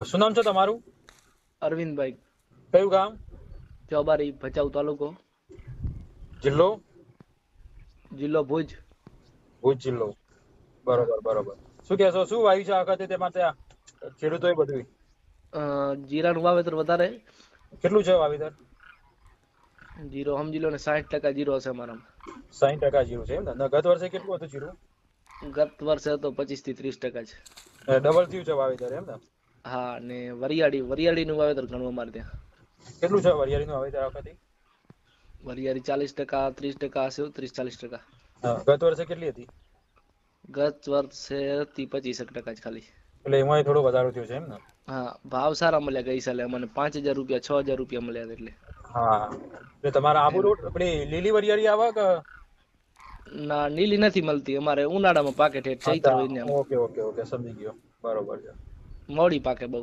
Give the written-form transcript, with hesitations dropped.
શું નામ છે તમારું? અરવિંદભાઈ કયું ગામ? ચોબારી ભચાઉ તાલુકો જિલ્લો? જિલ્લો ભુજ ભુજ જિલ્લો. હા બરોબર બરોબર. શું કહેશો, શું વાવ્યું છે આ વખતે તેમાં ત્યાં ખેડૂતોએ બધું? જીરાનું વાવેતર વધારે કેટલું છે વાવેતર? જીરો સમજી લો ને 60% જીરો હશે અમારામાં 60% જીરું છે એમ ને? ગત વર્ષે કેટલું હતું જીરું? ગત વર્ષે તો 25 થી 30% છે. ડબલ થયું છે વાવેતર એમ ને? હા ને વરિયાળીનું વાવેતર ઘણું અમારે ત્યાં. કેટલું છે વરિયાળીનું વાવેતર આ વખતે? વરિયાળી 40%, 30% હશે, 30-40%. ગત વર્ષે કેટલી હતી? ગત વર્ષે હતી 25% જ ખાલી. એટલે એમાં થોડો વધારો થયો છે એમ ને? હા, ભાવ સારા મળ્યા ગઈ સાલે અમને 5000 રૂપિયા 6000 રૂપિયા મળ્યા એટલે. હા, એટલે તમારા આબુ એમ રોડ આપણે લીલી વરિયાળી આવે કે? ના, નીલી નથી મળતી અમારે ઉનાળામાં પાકે ઠેઠ ચૈતર અચ્છા, હોય ને એમ ઓકે ઓકે ઓકે, સમજી ગયો. બરોબર છે. મોડી પાકે બહુ.